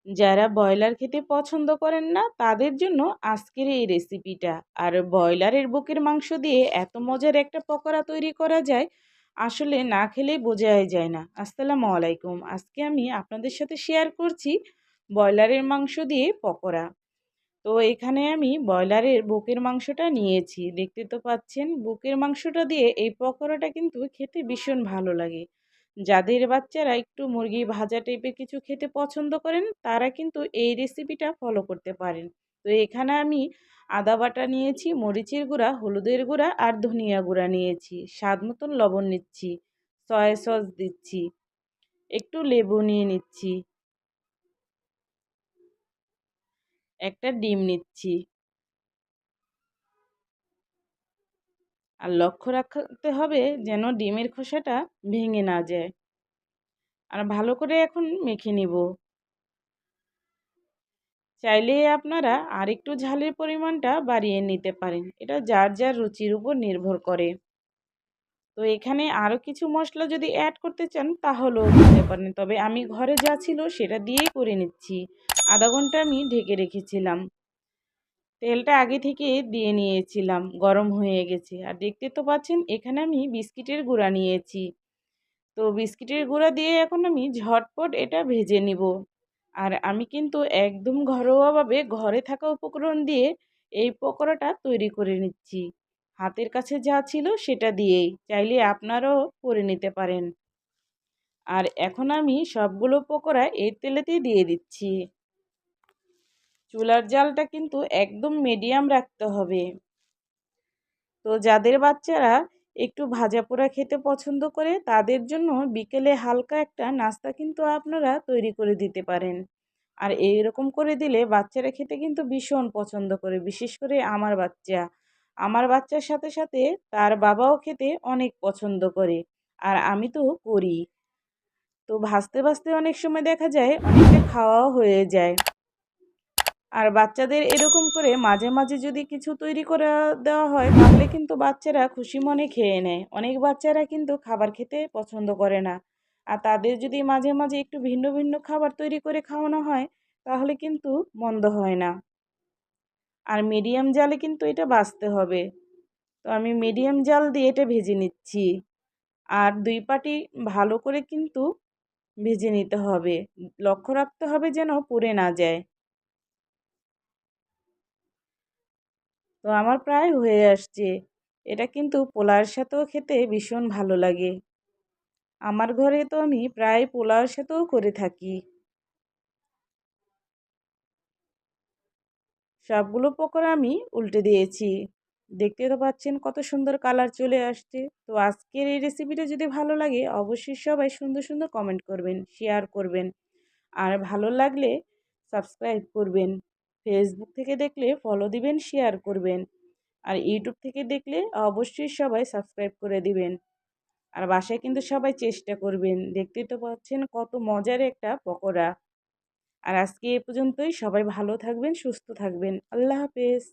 যারা ব্রয়লার খেতে পছন্দ করেন না তাদের জন্য আজকের এই রেসিপিটা। আর ব্রয়লারের বুকের মাংস দিয়ে এত মজার একটা পকোড়া তৈরি করা যায়, আসলে না খেলেই বোঝাই যায় না। আসসালামু আলাইকুম, আজকে আমি আপনাদের সাথে শেয়ার করছি ব্রয়লারের মাংস দিয়ে পকোড়া। তো এখানে আমি ব্রয়লারের বুকের মাংসটা নিয়েছি, দেখতে তো পাচ্ছেন। বুকের মাংসটা দিয়ে এই পকোড়াটা কিন্তু খেতে ভীষণ ভালো লাগে। যাদের বাচ্চারা একটু মুরগি ভাজা টাইপের কিছু খেতে পছন্দ করেন তারা কিন্তু এই রেসিপিটা ফলো করতে পারেন। তো এখানে আমি আদা বাটা নিয়েছি, মরিচের গুঁড়া, হলুদের গুঁড়া আর ধনিয়া গুঁড়া নিয়েছি, স্বাদ মতন লবণ নিচ্ছি, সয়া সস দিচ্ছি, একটু লেবু নিয়ে নিচ্ছি, একটা ডিম নিচ্ছি। আর লক্ষ্য রাখতে হবে যেন ডিমের খোসাটা ভেঙে না যায়। আর ভালো করে এখন মেখে নিব। চাইলে আপনারা আরেকটু ঝালের পরিমাণটা বাড়িয়ে নিতে পারেন, এটা যার যার রুচির উপর নির্ভর করে। তো এখানে আরও কিছু মশলা যদি অ্যাড করতে চান তাহলেও দিতে পারেন, তবে আমি ঘরে যা ছিল সেটা দিয়েই করে নিচ্ছি। আধা ঘন্টা আমি ঢেকে রেখেছিলাম, তেলটা আগে থেকে দিয়ে নিয়েছিলাম, গরম হয়ে গেছে। আর দেখতে তো পাচ্ছেন এখানে আমি বিস্কিটের গুঁড়া নিয়েছি। তো বিস্কিটের গুঁড়া দিয়ে এখন আমি ঝটপট এটা ভেজে নিব। আর আমি কিন্তু একদম ঘরোয়াভাবে ঘরে থাকা উপকরণ দিয়ে এই পকোড়াটা তৈরি করে নিচ্ছি। হাতের কাছে যা ছিল সেটা দিয়েই, চাইলে আপনারাও করে নিতে পারেন। আর এখন আমি সবগুলো পকোড়া এই তেলেতেই দিয়ে দিচ্ছি। চুলার জালটা কিন্তু একদম মিডিয়াম রাখতে হবে। তো যাদের বাচ্চারা একটু ভাজা পোড়া খেতে পছন্দ করে তাদের জন্য বিকেলে হালকা একটা নাস্তা কিন্তু আপনারা তৈরি করে দিতে পারেন। আর এইরকম করে দিলে বাচ্চারা খেতে কিন্তু ভীষণ পছন্দ করে, বিশেষ করে আমার বাচ্চা। আমার বাচ্চার সাথে সাথে তার বাবাও খেতে অনেক পছন্দ করে। আর আমি তো করি। তো ভাজতে ভাজতে অনেক সময় দেখা যায় অনেকটা খাওয়াও হয়ে যায়। আর বাচ্চাদের এরকম করে মাঝে মাঝে যদি কিছু তৈরি করে দেওয়া হয় তাহলে কিন্তু বাচ্চারা খুশি মনে খেয়ে নেয়। অনেক বাচ্চারা কিন্তু খাবার খেতে পছন্দ করে না। আর তাদের যদি মাঝে মাঝে একটু ভিন্ন ভিন্ন খাবার তৈরি করে খাওয়ানো হয় তাহলে কিন্তু মন্দ হয় না। আর মিডিয়াম জালে কিন্তু এটা ভাজতে হবে। তো আমি মিডিয়াম জাল দিয়ে এটা ভেজে নিচ্ছি। আর দুই পাটি ভালো করে কিন্তু ভেজে নিতে হবে, লক্ষ্য রাখতে হবে যেন পুড়ে না যায়। তো আমার প্রায় হয়ে আসছে। এটা কিন্তু পোলাওয়ের সাথেও খেতে ভীষণ ভালো লাগে। আমার ঘরে তো আমি প্রায় পোলাওয়ের সাথেও করে থাকি। সবগুলো পকোড়া আমি উল্টে দিয়েছি। দেখতে তো পাচ্ছেন কত সুন্দর কালার চলে আসছে। তো আজকের এই রেসিপিটা যদি ভালো লাগে অবশ্যই সবাই সুন্দর সুন্দর কমেন্ট করবেন, শেয়ার করবেন। আর ভালো লাগলে সাবস্ক্রাইব করবেন। ফেসবুক থেকে দেখলে ফলো দিবেন, শেয়ার করবেন। আর ইউটিউব থেকে দেখলে অবশ্যই সবাই সাবস্ক্রাইব করে দিবেন। আর বাসায় কিন্তু সবাই চেষ্টা করবেন। দেখতেই তো পাচ্ছেন কত মজার একটা পকোড়া। আর আজকে এ পর্যন্তই। সবাই ভালো থাকবেন, সুস্থ থাকবেন। আল্লাহ হাফেজ।